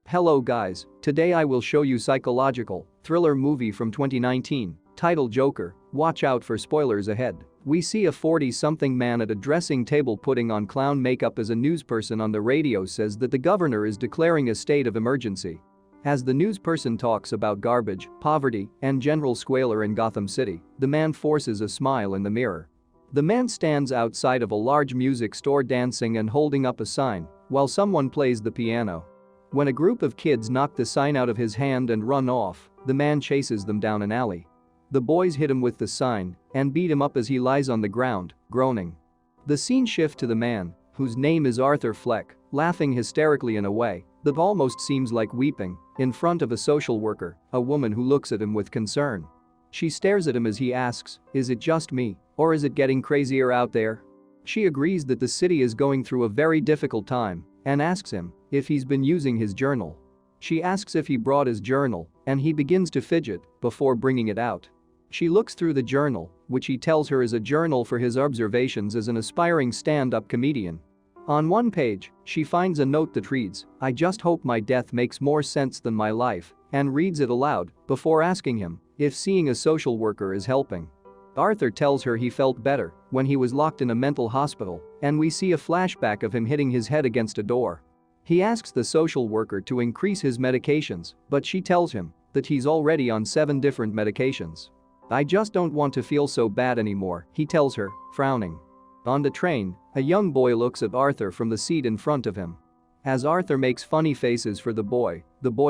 Hello guys, today I will show you psychological thriller movie from 2019, titled Joker. Watch out for spoilers ahead. We see a 40-something man at a dressing table putting on clown makeup as a newsperson on the radio says that the governor is declaring a state of emergency. As the newsperson talks about garbage, poverty, and general squalor in Gotham City, the man forces a smile in the mirror. The man stands outside of a large music store dancing and holding up a sign while someone plays the piano. When a group of kids knock the sign out of his hand and run off, the man chases them down an alley. The boys hit him with the sign and beat him up as he lies on the ground, groaning. The scene shifts to the man, whose name is Arthur Fleck, laughing hysterically in a way that almost seems like weeping, in front of a social worker, a woman who looks at him with concern. She stares at him as he asks, "Is it just me, or is it getting crazier out there?" She agrees that the city is going through a very difficult time and asks him if he's been using his journal. She asks if he brought his journal, and he begins to fidget before bringing it out. She looks through the journal, which he tells her is a journal for his observations as an aspiring stand-up comedian. On one page, she finds a note that reads, "I just hope my death makes more sense than my life," and reads it aloud before asking him if seeing a social worker is helping. Arthur tells her he felt better when he was locked in a mental hospital, and we see a flashback of him hitting his head against a door. He asks the social worker to increase his medications, but she tells him that he's already on 7 different medications. "I just don't want to feel so bad anymore," he tells her, frowning. On the train, a young boy looks at Arthur from the seat in front of him. As Arthur makes funny faces for the boy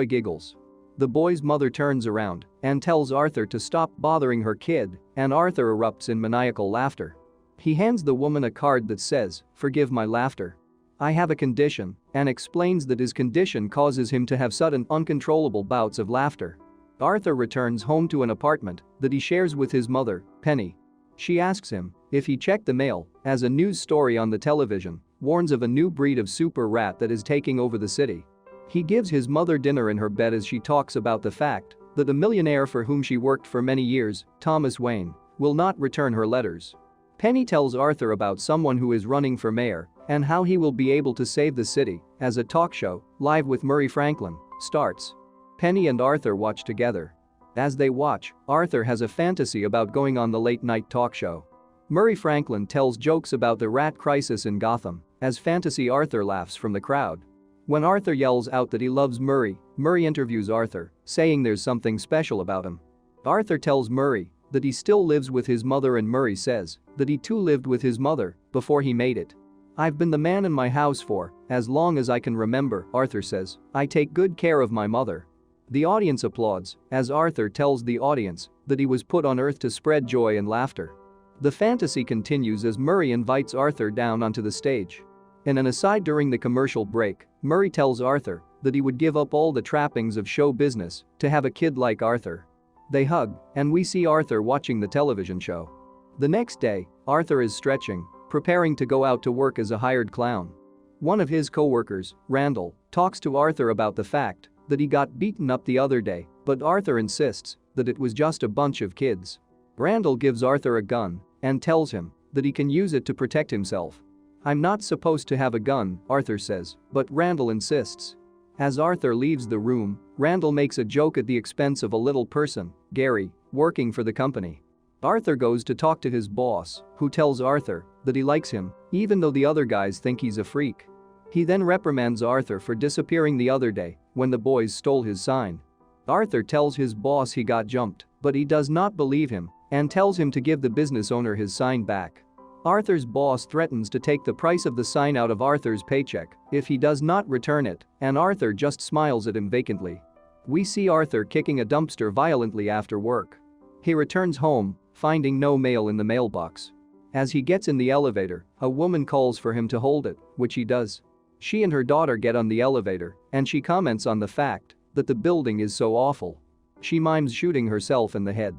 giggles. The boy's mother turns around and tells Arthur to stop bothering her kid, and Arthur erupts in maniacal laughter. He hands the woman a card that says, "Forgive my laughter. I have a condition," and explains that his condition causes him to have sudden, uncontrollable bouts of laughter. Arthur returns home to an apartment that he shares with his mother, Penny. She asks him if he checked the mail, as a news story on the television warns of a new breed of super rat that is taking over the city. He gives his mother dinner in her bed as she talks about the fact that the millionaire for whom she worked for many years, Thomas Wayne, will not return her letters. Penny tells Arthur about someone who is running for mayor and how he will be able to save the city as a talk show, Live with Murray Franklin, starts. Penny and Arthur watch together. As they watch, Arthur has a fantasy about going on the late-night talk show. Murray Franklin tells jokes about the rat crisis in Gotham. As fantasy Arthur laughs from the crowd. When Arthur yells out that he loves Murray, Murray interviews Arthur, saying there's something special about him. Arthur tells Murray that he still lives with his mother, and Murray says that he too lived with his mother before he made it. "I've been the man in my house for as long as I can remember," Arthur says. "I take good care of my mother." The audience applauds as Arthur tells the audience that he was put on earth to spread joy and laughter. The fantasy continues as Murray invites Arthur down onto the stage. In an aside during the commercial break, Murray tells Arthur that he would give up all the trappings of show business to have a kid like Arthur. They hug, and we see Arthur watching the television show. The next day, Arthur is stretching, preparing to go out to work as a hired clown. One of his co-workers, Randall, talks to Arthur about the fact that he got beaten up the other day, but Arthur insists that it was just a bunch of kids. Randall gives Arthur a gun and tells him that he can use it to protect himself. "I'm not supposed to have a gun," Arthur says, but Randall insists. As Arthur leaves the room, Randall makes a joke at the expense of a little person, Gary, working for the company. Arthur goes to talk to his boss, who tells Arthur that he likes him, even though the other guys think he's a freak. He then reprimands Arthur for disappearing the other day when the boys stole his sign. Arthur tells his boss he got jumped, but he does not believe him and tells him to give the business owner his sign back. Arthur's boss threatens to take the price of the sign out of Arthur's paycheck if he does not return it, and Arthur just smiles at him vacantly. We see Arthur kicking a dumpster violently after work. He returns home, finding no mail in the mailbox. As he gets in the elevator, a woman calls for him to hold it, which he does. She and her daughter get on the elevator, and she comments on the fact that the building is so awful. She mimes shooting herself in the head.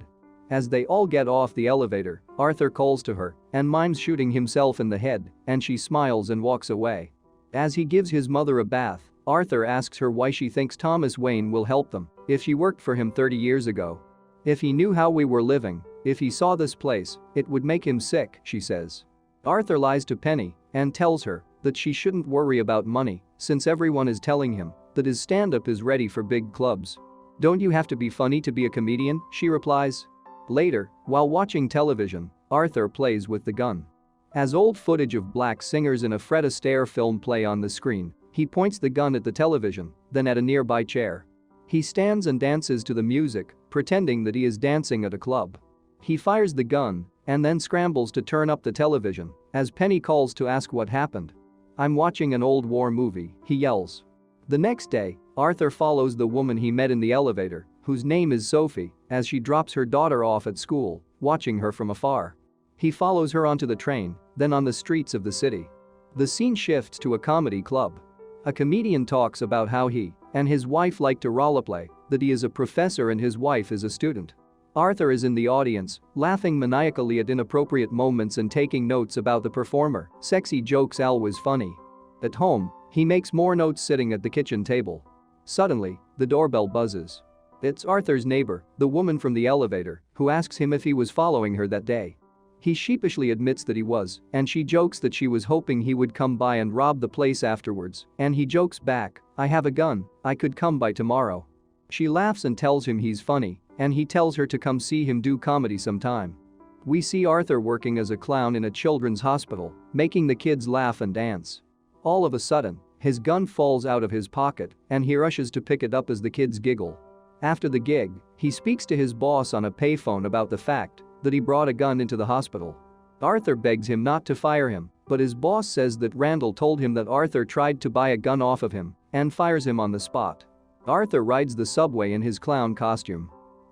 As they all get off the elevator, Arthur calls to her and mimes shooting himself in the head, and she smiles and walks away. As he gives his mother a bath, Arthur asks her why she thinks Thomas Wayne will help them if she worked for him 30 years ago. "If he knew how we were living, if he saw this place, it would make him sick," she says. Arthur lies to Penny and tells her that she shouldn't worry about money since everyone is telling him that his stand-up is ready for big clubs. "Don't you have to be funny to be a comedian?" she replies. Later, while watching television, Arthur plays with the gun. As old footage of black singers in a Fred Astaire film play on the screen, he points the gun at the television, then at a nearby chair. He stands and dances to the music, pretending that he is dancing at a club. He fires the gun and then scrambles to turn up the television as Penny calls to ask what happened. "I'm watching an old war movie," he yells. The next day, Arthur follows the woman he met in the elevator, whose name is Sophie, as she drops her daughter off at school, watching her from afar. He follows her onto the train, then on the streets of the city. The scene shifts to a comedy club. A comedian talks about how he and his wife like to roleplay, that he is a professor and his wife is a student. Arthur is in the audience, laughing maniacally at inappropriate moments and taking notes about the performer. Sexy jokes always funny. At home, he makes more notes sitting at the kitchen table. Suddenly, the doorbell buzzes. It's Arthur's neighbor, the woman from the elevator, who asks him if he was following her that day. He sheepishly admits that he was, and she jokes that she was hoping he would come by and rob the place afterwards, and he jokes back, "I have a gun, I could come by tomorrow." She laughs and tells him he's funny, and he tells her to come see him do comedy sometime. We see Arthur working as a clown in a children's hospital, making the kids laugh and dance. All of a sudden, his gun falls out of his pocket, and he rushes to pick it up as the kids giggle. After the gig, he speaks to his boss on a payphone about the fact that he brought a gun into the hospital. Arthur begs him not to fire him, but his boss says that Randall told him that Arthur tried to buy a gun off of him and fires him on the spot. Arthur rides the subway in his clown costume.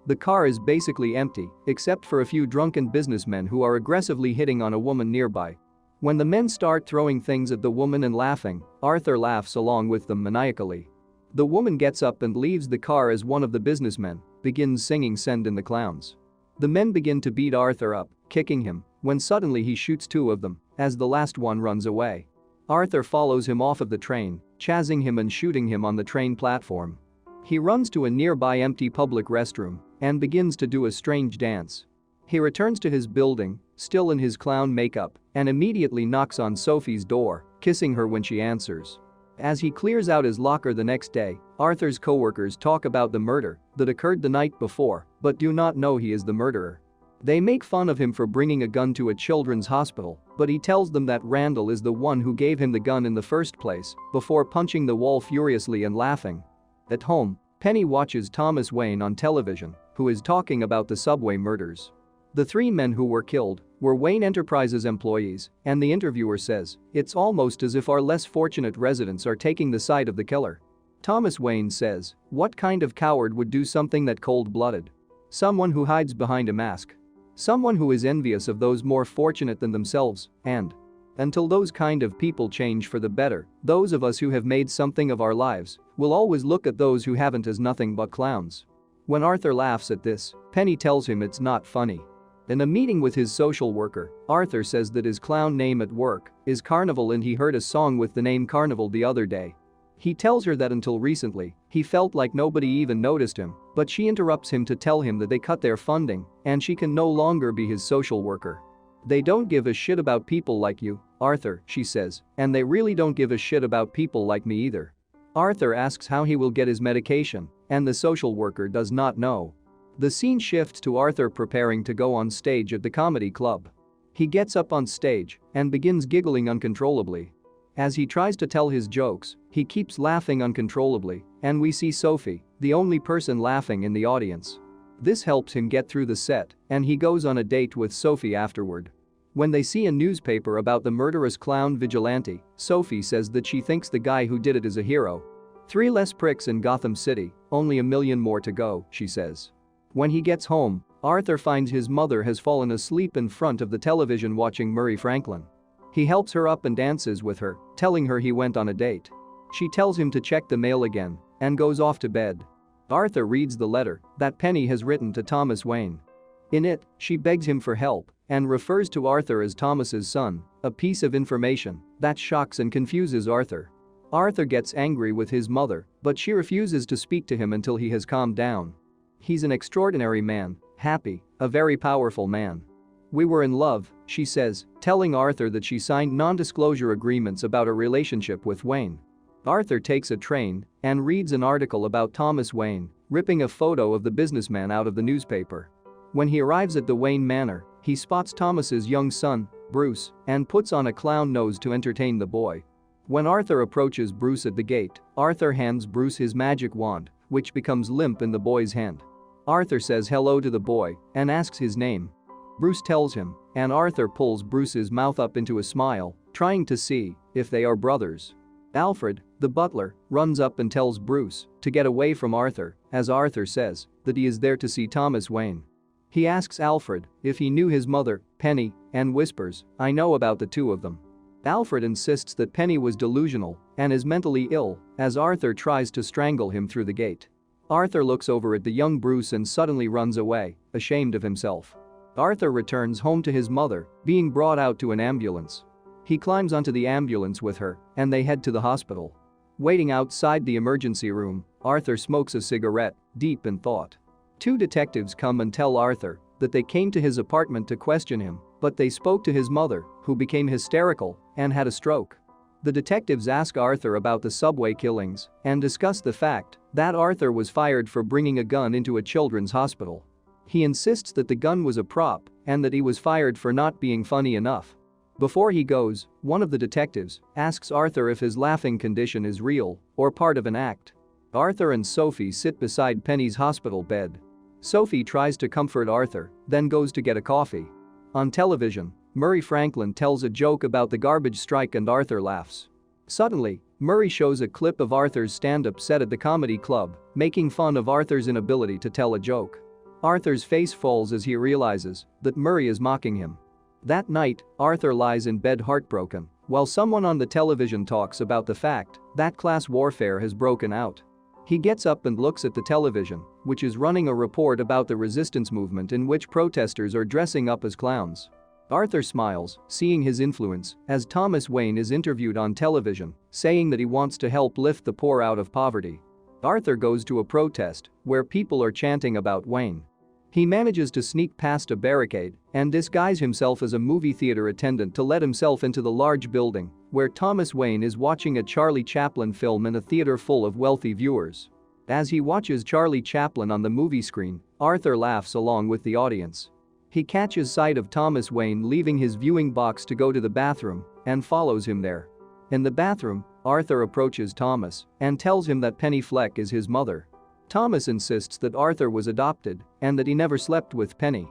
The car is basically empty, except for a few drunken businessmen who are aggressively hitting on a woman nearby. When the men start throwing things at the woman and laughing, Arthur laughs along with them maniacally. The woman gets up and leaves the car as one of the businessmen begins singing "Send in the Clowns." The men begin to beat Arthur up, kicking him, when suddenly he shoots two of them as the last one runs away. Arthur follows him off of the train, chasing him and shooting him on the train platform. He runs to a nearby empty public restroom and begins to do a strange dance. He returns to his building, still in his clown makeup, and immediately knocks on Sophie's door, kissing her when she answers. As he clears out his locker the next day, Arthur's co-workers talk about the murder that occurred the night before, but do not know he is the murderer. They make fun of him for bringing a gun to a children's hospital, but he tells them that Randall is the one who gave him the gun in the first place, before punching the wall furiously and laughing. At home, Penny watches Thomas Wayne on television, who is talking about the subway murders. The three men who were killed were Wayne Enterprises employees, and the interviewer says, "It's almost as if our less fortunate residents are taking the side of the killer." Thomas Wayne says, "What kind of coward would do something that cold-blooded? Someone who hides behind a mask. Someone who is envious of those more fortunate than themselves, and until those kind of people change for the better, those of us who have made something of our lives will always look at those who haven't as nothing but clowns." When Arthur laughs at this, Penny tells him it's not funny. In a meeting with his social worker, Arthur says that his clown name at work is Carnival and he heard a song with the name Carnival the other day. He tells her that until recently, he felt like nobody even noticed him, but she interrupts him to tell him that they cut their funding and she can no longer be his social worker. "They don't give a shit about people like you, Arthur," she says, "and they really don't give a shit about people like me either." Arthur asks how he will get his medication, and the social worker does not know. The scene shifts to Arthur preparing to go on stage at the comedy club. He gets up on stage and begins giggling uncontrollably. As he tries to tell his jokes, he keeps laughing uncontrollably, and we see Sophie, the only person laughing in the audience. This helps him get through the set, and he goes on a date with Sophie afterward. When they see a newspaper about the murderous clown vigilante, Sophie says that she thinks the guy who did it is a hero. 3 less pricks in Gotham City, only 1 million more to go, she says. When he gets home, Arthur finds his mother has fallen asleep in front of the television watching Murray Franklin. He helps her up and dances with her, telling her he went on a date. She tells him to check the mail again and goes off to bed. Arthur reads the letter that Penny has written to Thomas Wayne. In it, she begs him for help and refers to Arthur as Thomas's son, a piece of information that shocks and confuses Arthur. Arthur gets angry with his mother, but she refuses to speak to him until he has calmed down. He's an extraordinary man, happy, a very powerful man. "We were in love," she says, telling Arthur that she signed non-disclosure agreements about a relationship with Wayne. Arthur takes a train and reads an article about Thomas Wayne, ripping a photo of the businessman out of the newspaper. When he arrives at the Wayne Manor, he spots Thomas's young son, Bruce, and puts on a clown nose to entertain the boy. When Arthur approaches Bruce at the gate, Arthur hands Bruce his magic wand, which becomes limp in the boy's hand. Arthur says hello to the boy and asks his name. Bruce tells him, and Arthur pulls Bruce's mouth up into a smile, trying to see if they are brothers. Alfred, the butler, runs up and tells Bruce to get away from Arthur, as Arthur says that he is there to see Thomas Wayne. He asks Alfred if he knew his mother, Penny, and whispers, "I know about the two of them." Alfred insists that Penny was delusional and is mentally ill as Arthur tries to strangle him through the gate. Arthur looks over at the young Bruce and suddenly runs away, ashamed of himself. Arthur returns home to his mother, being brought out to an ambulance. He climbs onto the ambulance with her, and they head to the hospital. Waiting outside the emergency room, Arthur smokes a cigarette, deep in thought. Two detectives come and tell Arthur that they came to his apartment to question him, but they spoke to his mother, who became hysterical and had a stroke. The detectives ask Arthur about the subway killings and discuss the fact that Arthur was fired for bringing a gun into a children's hospital. He insists that the gun was a prop and that he was fired for not being funny enough. Before he goes, one of the detectives asks Arthur if his laughing condition is real or part of an act. Arthur and Sophie sit beside Penny's hospital bed. Sophie tries to comfort Arthur, then goes to get a coffee. On television, Murray Franklin tells a joke about the garbage strike and Arthur laughs. Suddenly, Murray shows a clip of Arthur's stand-up set at the comedy club, making fun of Arthur's inability to tell a joke. Arthur's face falls as he realizes that Murray is mocking him. That night, Arthur lies in bed heartbroken, while someone on the television talks about the fact that class warfare has broken out. He gets up and looks at the television, which is running a report about the resistance movement in which protesters are dressing up as clowns. Arthur smiles, seeing his influence, as Thomas Wayne is interviewed on television, saying that he wants to help lift the poor out of poverty. Arthur goes to a protest where people are chanting about Wayne. He manages to sneak past a barricade and disguise himself as a movie theater attendant to let himself into the large building where Thomas Wayne is watching a Charlie Chaplin film in a theater full of wealthy viewers. As he watches Charlie Chaplin on the movie screen, Arthur laughs along with the audience. He catches sight of Thomas Wayne leaving his viewing box to go to the bathroom and follows him there. In the bathroom, Arthur approaches Thomas and tells him that Penny Fleck is his mother. Thomas insists that Arthur was adopted and that he never slept with Penny.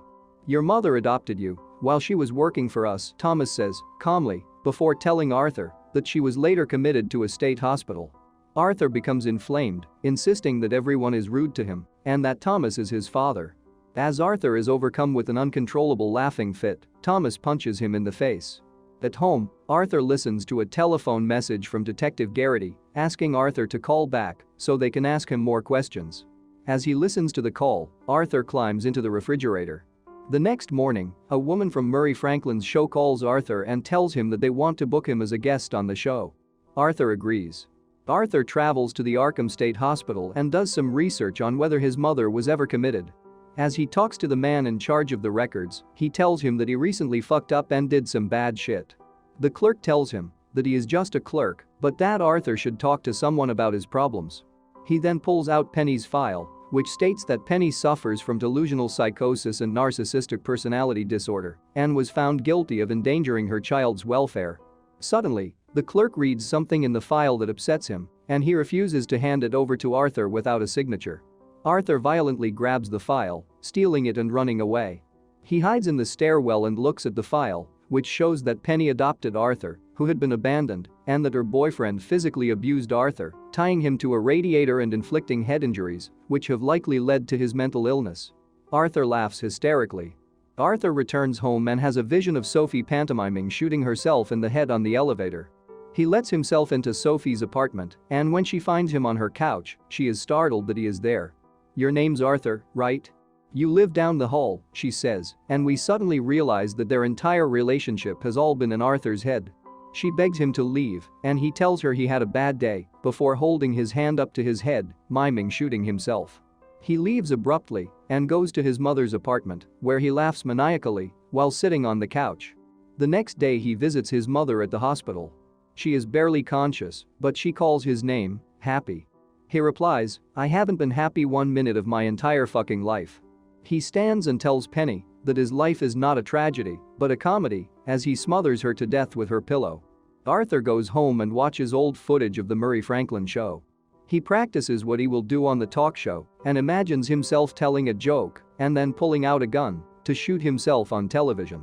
"Your mother adopted you while she was working for us," Thomas says, calmly, before telling Arthur that she was later committed to a state hospital. Arthur becomes inflamed, insisting that everyone is rude to him and that Thomas is his father. As Arthur is overcome with an uncontrollable laughing fit, Thomas punches him in the face. At home, Arthur listens to a telephone message from Detective Garrity asking Arthur to call back so they can ask him more questions. As he listens to the call, Arthur climbs into the refrigerator. The next morning, a woman from Murray Franklin's show calls Arthur and tells him that they want to book him as a guest on the show. Arthur agrees. Arthur travels to the Arkham State Hospital and does some research on whether his mother was ever committed. As he talks to the man in charge of the records, he tells him that he recently fucked up and did some bad shit. The clerk tells him that he is just a clerk, but that Arthur should talk to someone about his problems. He then pulls out Penny's file, which states that Penny suffers from delusional psychosis and narcissistic personality disorder and was found guilty of endangering her child's welfare. Suddenly, the clerk reads something in the file that upsets him, and he refuses to hand it over to Arthur without a signature. Arthur violently grabs the file, stealing it and running away. He hides in the stairwell and looks at the file, which shows that Penny adopted Arthur, who had been abandoned, and that her boyfriend physically abused Arthur, tying him to a radiator and inflicting head injuries, which have likely led to his mental illness. Arthur laughs hysterically. Arthur returns home and has a vision of Sophie pantomiming shooting herself in the head on the elevator. He lets himself into Sophie's apartment, and when she finds him on her couch, she is startled that he is there. "Your name's Arthur, right? You live down the hall," she says, and we suddenly realize that their entire relationship has all been in Arthur's head. She begs him to leave, and he tells her he had a bad day before holding his hand up to his head, miming shooting himself. He leaves abruptly and goes to his mother's apartment, where he laughs maniacally while sitting on the couch. The next day he visits his mother at the hospital. She is barely conscious, but she calls his name, Happy. He replies, "I haven't been happy 1 minute of my entire fucking life." He stands and tells Penny that his life is not a tragedy, but a comedy, as he smothers her to death with her pillow. Arthur goes home and watches old footage of the Murray Franklin show. He practices what he will do on the talk show and imagines himself telling a joke and then pulling out a gun to shoot himself on television.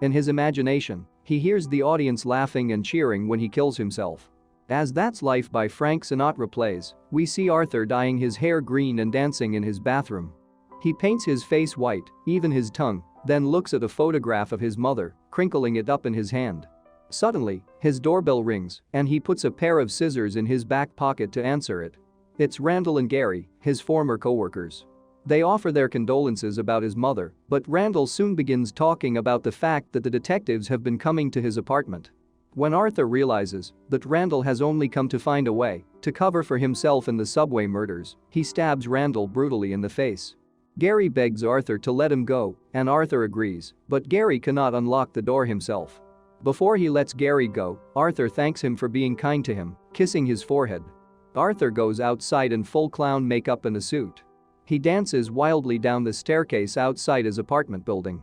In his imagination, he hears the audience laughing and cheering when he kills himself. As That's Life by Frank Sinatra plays, we see Arthur dyeing his hair green and dancing in his bathroom. He paints his face white, even his tongue, then looks at a photograph of his mother, crinkling it up in his hand. Suddenly, his doorbell rings and he puts a pair of scissors in his back pocket to answer it. It's Randall and Gary, his former co-workers. They offer their condolences about his mother, but Randall soon begins talking about the fact that the detectives have been coming to his apartment. When Arthur realizes that Randall has only come to find a way to cover for himself in the subway murders, he stabs Randall brutally in the face. Gary begs Arthur to let him go, and Arthur agrees, but Gary cannot unlock the door himself. Before he lets Gary go, Arthur thanks him for being kind to him, kissing his forehead. Arthur goes outside in full clown makeup and a suit. He dances wildly down the staircase outside his apartment building.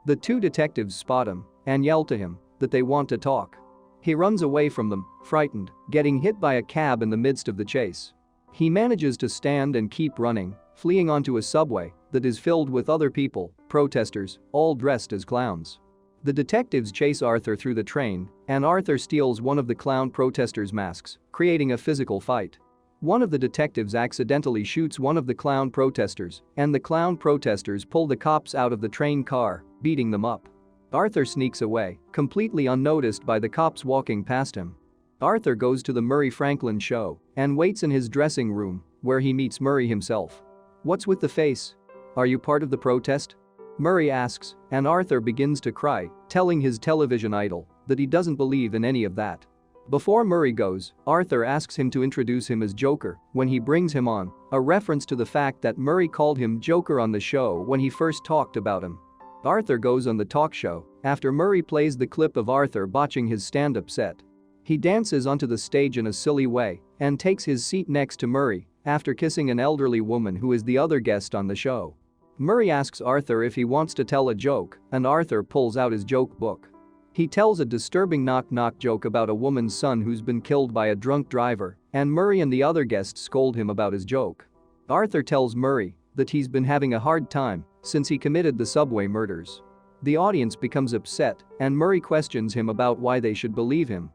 The two detectives spot him and yell to him that they want to talk. He runs away from them, frightened, getting hit by a cab in the midst of the chase. He manages to stand and keep running, fleeing onto a subway that is filled with other people, protesters, all dressed as clowns. The detectives chase Arthur through the train, and Arthur steals one of the clown protesters' masks, creating a physical fight. One of the detectives accidentally shoots one of the clown protesters, and the clown protesters pull the cops out of the train car, beating them up. Arthur sneaks away, completely unnoticed by the cops walking past him. Arthur goes to the Murray Franklin show and waits in his dressing room, where he meets Murray himself. "What's with the face? Are you part of the protest?" Murray asks, and Arthur begins to cry, telling his television idol that he doesn't believe in any of that. Before Murray goes, Arthur asks him to introduce him as Joker when he brings him on, a reference to the fact that Murray called him Joker on the show when he first talked about him. Arthur goes on the talk show after Murray plays the clip of Arthur botching his stand-up set. He dances onto the stage in a silly way and takes his seat next to Murray after kissing an elderly woman who is the other guest on the show. Murray asks Arthur if he wants to tell a joke, and Arthur pulls out his joke book. He tells a disturbing knock-knock joke about a woman's son who's been killed by a drunk driver, and Murray and the other guests scold him about his joke. Arthur tells Murray that he's been having a hard time since he committed the subway murders. The audience becomes upset, and Murray questions him about why they should believe him.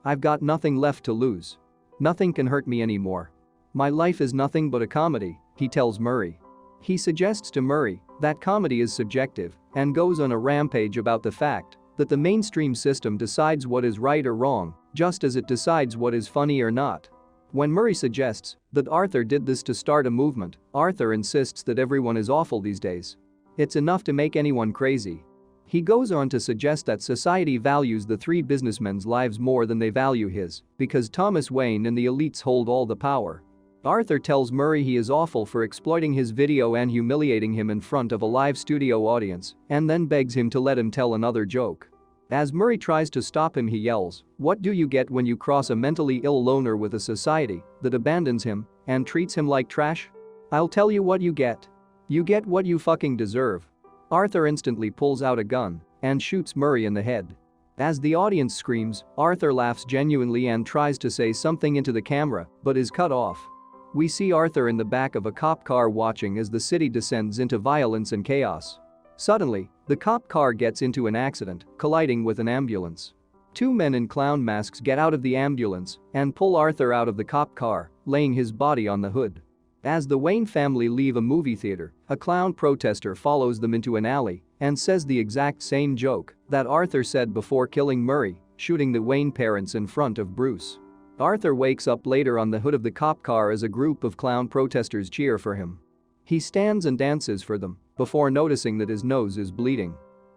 "I've got nothing left to lose. Nothing can hurt me anymore. My life is nothing but a comedy," he tells Murray. He suggests to Murray that comedy is subjective and goes on a rampage about the fact that the mainstream system decides what is right or wrong, just as it decides what is funny or not. When Murray suggests that Arthur did this to start a movement, Arthur insists that everyone is awful these days. It's enough to make anyone crazy. He goes on to suggest that society values the three businessmen's lives more than they value his, because Thomas Wayne and the elites hold all the power. Arthur tells Murray he is awful for exploiting his video and humiliating him in front of a live studio audience, and then begs him to let him tell another joke. As Murray tries to stop him, he yells, "What do you get when you cross a mentally ill loner with a society that abandons him and treats him like trash? I'll tell you what you get. You get what you fucking deserve." Arthur instantly pulls out a gun and shoots Murray in the head. As the audience screams, Arthur laughs genuinely and tries to say something into the camera, but is cut off. We see Arthur in the back of a cop car watching as the city descends into violence and chaos. Suddenly, the cop car gets into an accident, colliding with an ambulance. Two men in clown masks get out of the ambulance and pull Arthur out of the cop car, laying his body on the hood. As the Wayne family leave a movie theater, a clown protester follows them into an alley and says the exact same joke that Arthur said before killing Murray, shooting the Wayne parents in front of Bruce. Arthur wakes up later on the hood of the cop car as a group of clown protesters cheer for him. He stands and dances for them before noticing that his nose is bleeding.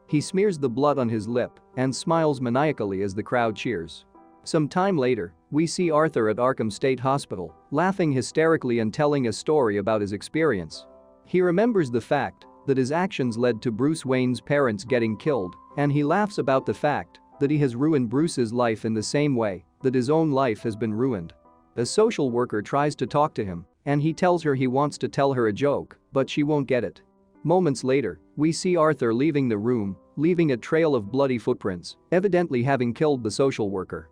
He smears the blood on his lip and smiles maniacally as the crowd cheers. Some time later, we see Arthur at Arkham State Hospital, laughing hysterically and telling a story about his experience. He remembers the fact that his actions led to Bruce Wayne's parents getting killed, and he laughs about the fact that he has ruined Bruce's life in the same way that his own life has been ruined. A social worker tries to talk to him, and he tells her he wants to tell her a joke, but she won't get it. Moments later, we see Arthur leaving the room, leaving a trail of bloody footprints, evidently having killed the social worker.